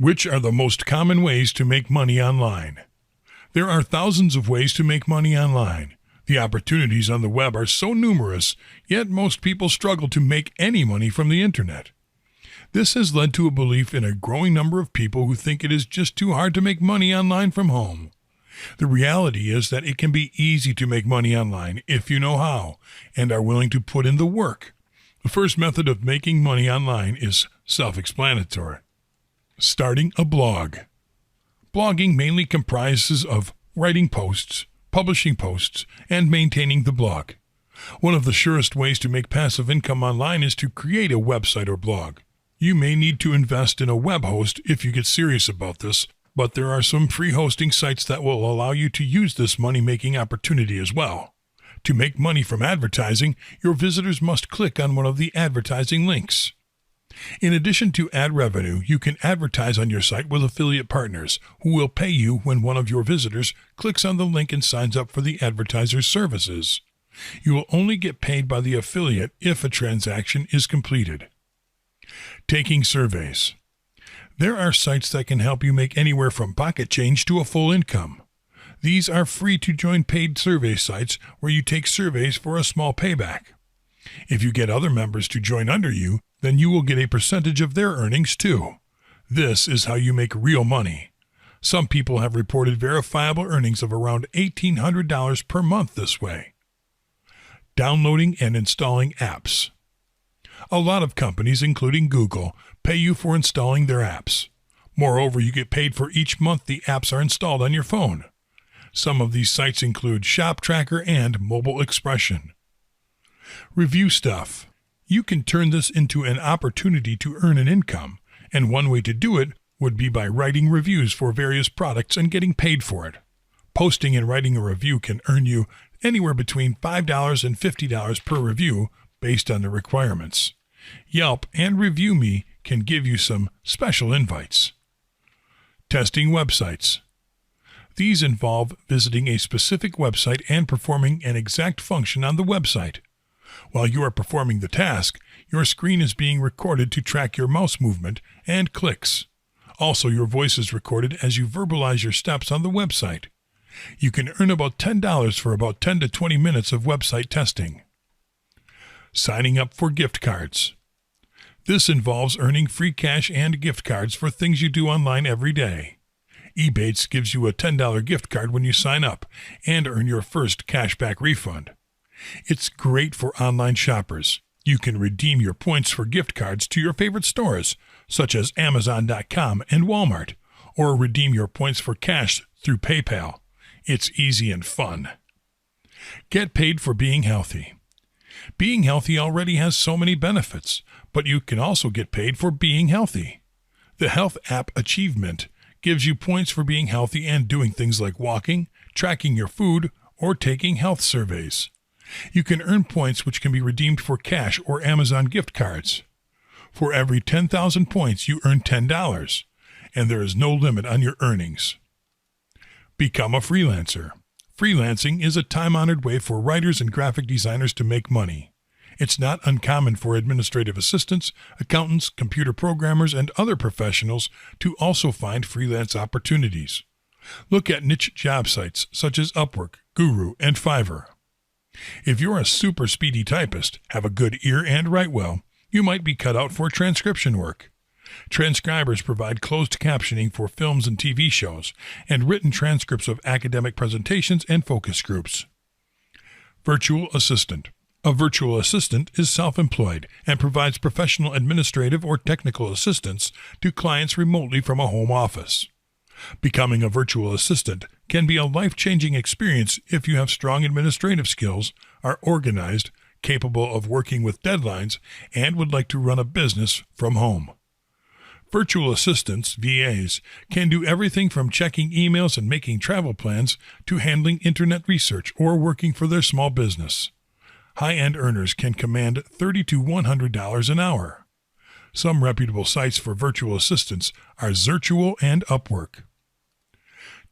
Which are the most common ways to make money online? There are thousands of ways to make money online. The opportunities on the web are so numerous, yet most people struggle to make any money from the internet. This has led to a belief in a growing number of people who think it is just too hard to make money online from home. The reality is that it can be easy to make money online if you know how and are willing to put in the work. The first method of making money online is self-explanatory. Starting a blog. Blogging mainly comprises of writing posts, publishing posts, and maintaining the blog. One of the surest ways to make passive income online is to create a website or blog. You may need to invest in a web host if you get serious about this, but there are some free hosting sites that will allow you to use this money-making opportunity as well. To make money from advertising, your visitors must click on one of the advertising links. In addition to ad revenue, you can advertise on your site with affiliate partners who will pay you when one of your visitors clicks on the link and signs up for the advertiser's services. You will only get paid by the affiliate if a transaction is completed. Taking surveys. There are sites that can help you make anywhere from pocket change to a full income. These are free to join paid survey sites where you take surveys for a small payback. If you get other members to join under you, then you will get a percentage of their earnings too. This is how you make real money. Some people have reported verifiable earnings of around $1,800 per month this way. Downloading and installing apps. A lot of companies, including Google, pay you for installing their apps. Moreover, you get paid for each month the apps are installed on your phone. Some of these sites include Shop Tracker and Mobile Expression. Review stuff. You can turn this into an opportunity to earn an income, and one way to do it would be by writing reviews for various products and getting paid for it. Posting and writing a review can earn you anywhere between $5 and $50 per review based on the requirements. Yelp and ReviewMe can give you some special invites. Testing websites. These involve visiting a specific website and performing an exact function on the website. While you are performing the task, your screen is being recorded to track your mouse movement and clicks. Also, your voice is recorded as you verbalize your steps on the website. You can earn about $10 for about 10 to 20 minutes of website testing. Signing up for gift cards. This involves earning free cash and gift cards for things you do online every day. Ebates gives you a $10 gift card when you sign up and earn your first cashback refund. It's great for online shoppers. You can redeem your points for gift cards to your favorite stores, such as Amazon.com and Walmart, or redeem your points for cash through PayPal. It's easy and fun. Get paid for being healthy. Being healthy already has so many benefits, but you can also get paid for being healthy. The health app Achievement gives you points for being healthy and doing things like walking, tracking your food, or taking health surveys. You can earn points which can be redeemed for cash or Amazon gift cards. For every 10,000 points, you earn $10, and there is no limit on your earnings. Become a freelancer. Freelancing is a time-honored way for writers and graphic designers to make money. It's not uncommon for administrative assistants, accountants, computer programmers, and other professionals to also find freelance opportunities. Look at niche job sites such as Upwork, Guru, and Fiverr. If you're a super speedy typist, have a good ear, and write well, you might be cut out for transcription work. Transcribers provide closed captioning for films and TV shows, and written transcripts of academic presentations and focus groups. Virtual assistant. A virtual assistant is self-employed and provides professional administrative or technical assistance to clients remotely from a home office. Becoming a virtual assistant can be a life-changing experience if you have strong administrative skills, are organized, capable of working with deadlines, and would like to run a business from home. Virtual assistants, VAs, can do everything from checking emails and making travel plans to handling internet research or working for their small business. High-end earners can command $30 to $100 an hour. Some reputable sites for virtual assistants are Zirtual and Upwork.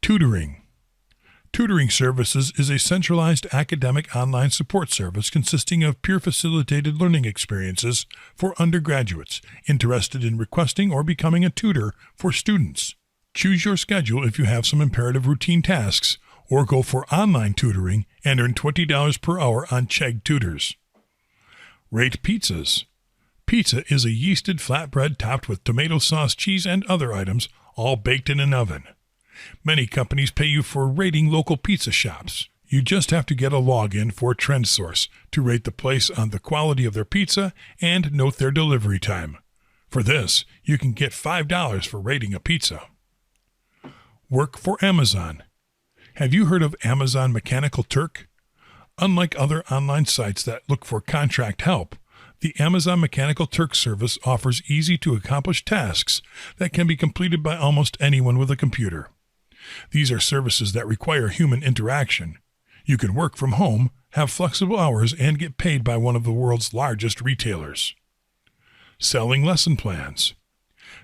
Tutoring. Tutoring Services is a centralized academic online support service consisting of peer-facilitated learning experiences for undergraduates interested in requesting or becoming a tutor for students. Choose your schedule if you have some imperative routine tasks, or go for online tutoring and earn $20 per hour on Chegg Tutors. Rate Pizzas. Pizza is a yeasted flatbread topped with tomato sauce, cheese, and other items, all baked in an oven. Many companies pay you for rating local pizza shops. You just have to get a login for TrendSource to rate the place on the quality of their pizza and note their delivery time. For this, you can get $5 for rating a pizza. Work for Amazon. Have you heard of Amazon Mechanical Turk? Unlike other online sites that look for contract help, the Amazon Mechanical Turk service offers easy-to-accomplish tasks that can be completed by almost anyone with a computer. These are services that require human interaction. You can work from home, have flexible hours, and get paid by one of the world's largest retailers. Selling lesson plans.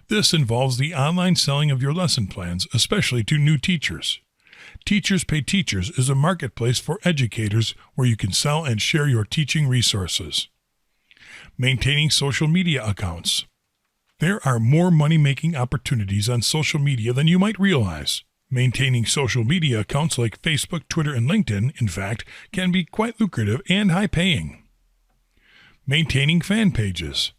This involves the online selling of your lesson plans, especially to new teachers. Teachers Pay Teachers is a marketplace for educators where you can sell and share your teaching resources. Maintaining social media accounts. There are more money-making opportunities on social media than you might realize. Maintaining social media accounts like Facebook, Twitter, and LinkedIn, in fact, can be quite lucrative and high-paying. Maintaining fan pages.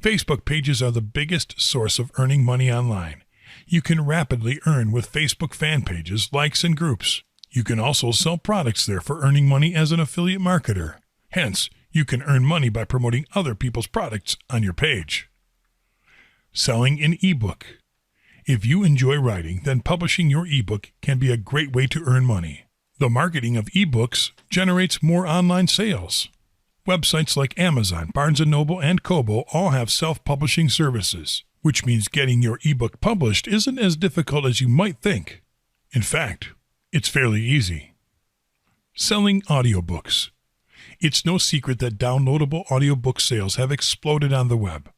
Facebook pages are the biggest source of earning money online. You can rapidly earn with Facebook fan pages, likes, and groups. You can also sell products there for earning money as an affiliate marketer. Hence, you can earn money by promoting other people's products on your page. Selling an ebook. If you enjoy writing, then publishing your ebook can be a great way to earn money. The marketing of ebooks generates more online sales. Websites like Amazon, Barnes & Noble, and Kobo all have self-publishing services, which means getting your ebook published isn't as difficult as you might think. In fact, it's fairly easy. Selling audiobooks. It's no secret that downloadable audiobook sales have exploded on the web.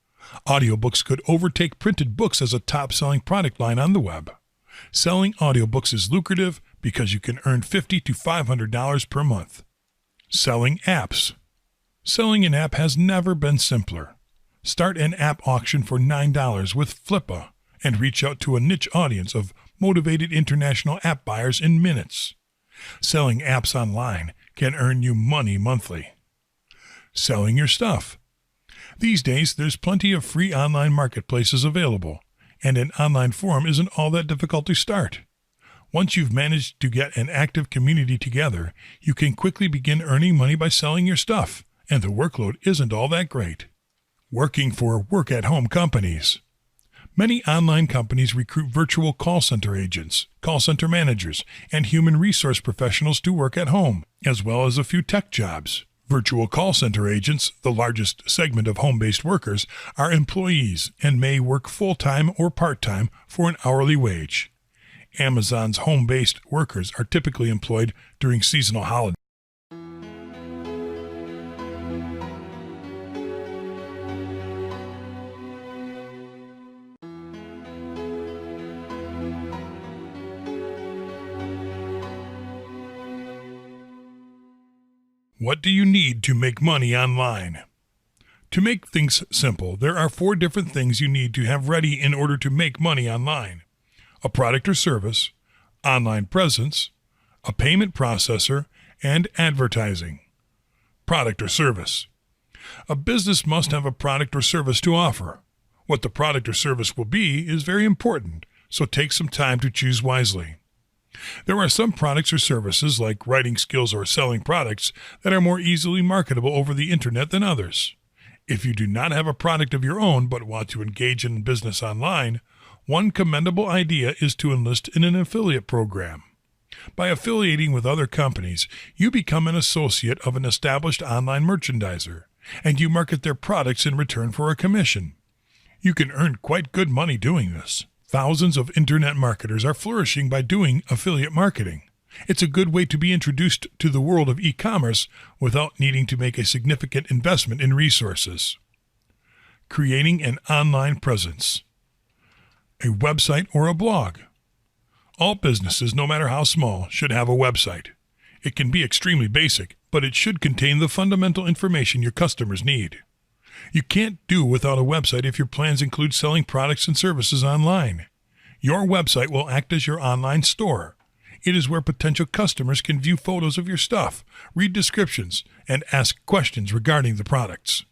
Audiobooks could overtake printed books as a top-selling product line on the web. Selling audiobooks is lucrative because you can earn $50 to $500 per month. Selling apps. Selling an app has never been simpler. Start an app auction for $9 with Flippa and reach out to a niche audience of motivated international app buyers in minutes. Selling apps online can earn you money monthly. Selling your stuff. These days, there's plenty of free online marketplaces available, and an online forum isn't all that difficult to start. Once you've managed to get an active community together, you can quickly begin earning money by selling your stuff, and the workload isn't all that great. Working for work-at-home companies. Many online companies recruit virtual call center agents, call center managers, and human resource professionals to work at home, as well as a few tech jobs. Virtual call center agents, the largest segment of home-based workers, are employees and may work full-time or part-time for an hourly wage. Amazon's home-based workers are typically employed during seasonal holidays. What do you need to make money online? To make things simple, there are 4 different things you need to have ready in order to make money online: a product or service, online presence, a payment processor, and advertising. Product or service. A business must have a product or service to offer. What the product or service will be is very important, so take some time to choose wisely. There are some products or services, like writing skills or selling products, that are more easily marketable over the internet than others. If you do not have a product of your own but want to engage in business online, one commendable idea is to enlist in an affiliate program. By affiliating with other companies, you become an associate of an established online merchandiser, and you market their products in return for a commission. You can earn quite good money doing this. Thousands of internet marketers are flourishing by doing affiliate marketing. It's a good way to be introduced to the world of e-commerce without needing to make a significant investment in resources. Creating an online presence. A website or a blog. All businesses, no matter how small, should have a website. It can be extremely basic, but it should contain the fundamental information your customers need. You can't do without a website if your plans include selling products and services online. Your website will act as your online store. It is where potential customers can view photos of your stuff, read descriptions, and ask questions regarding the products.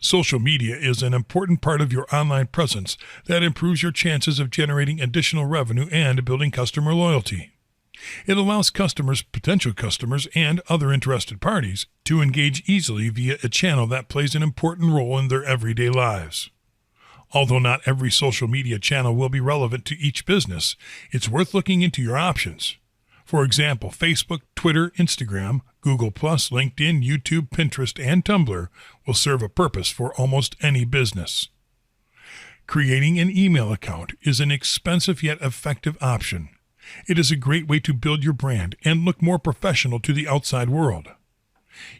Social media is an important part of your online presence that improves your chances of generating additional revenue and building customer loyalty. It allows customers, potential customers, and other interested parties to engage easily via a channel that plays an important role in their everyday lives. Although not every social media channel will be relevant to each business, it's worth looking into your options. For example, Facebook, Twitter, Instagram, Google+, LinkedIn, YouTube, Pinterest, and Tumblr will serve a purpose for almost any business. Creating an email account is an expensive yet effective option. It is a great way to build your brand and look more professional to the outside world.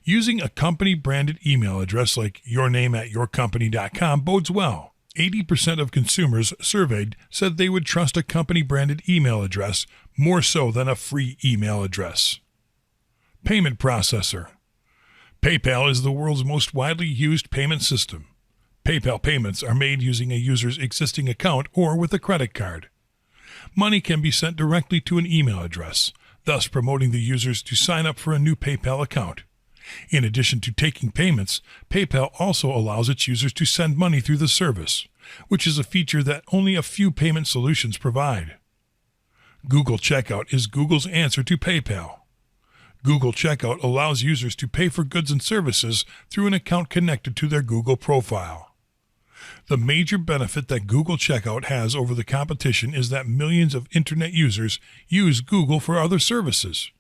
Using a company-branded email address like yourname@yourcompany.com bodes well. 80% of consumers surveyed said they would trust a company-branded email address more so than a free email address. Payment processor. PayPal is the world's most widely used payment system. PayPal payments are made using a user's existing account or with a credit card. Money can be sent directly to an email address, thus promoting the users to sign up for a new PayPal account. In addition to taking payments, PayPal also allows its users to send money through the service, which is a feature that only a few payment solutions provide. Google Checkout is Google's answer to PayPal. Google Checkout allows users to pay for goods and services through an account connected to their Google profile. The major benefit that Google Checkout has over the competition is that millions of Internet users use Google for other services.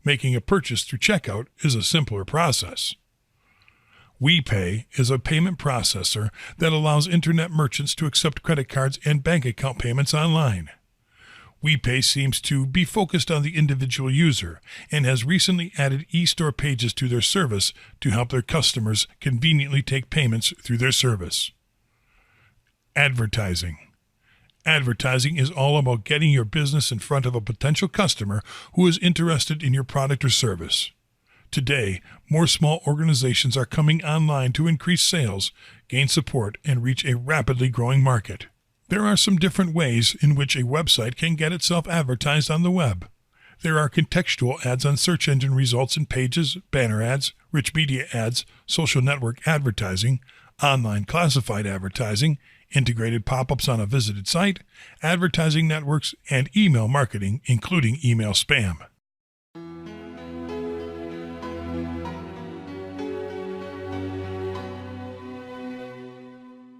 Making a purchase through Checkout is a simpler process. WePay is a payment processor that allows Internet merchants to accept credit cards and bank account payments online. WePay seems to be focused on the individual user and has recently added e-store pages to their service to help their customers conveniently take payments through their service. Advertising. Advertising is all about getting your business in front of a potential customer who is interested in your product or service. Today, more small organizations are coming online to increase sales, gain support, and reach a rapidly growing market. There are some different ways in which a website can get itself advertised on the web. There are contextual ads on search engine results and pages, banner ads, rich media ads, social network advertising, online classified advertising, integrated pop-ups on a visited site, advertising networks, and email marketing, including email spam.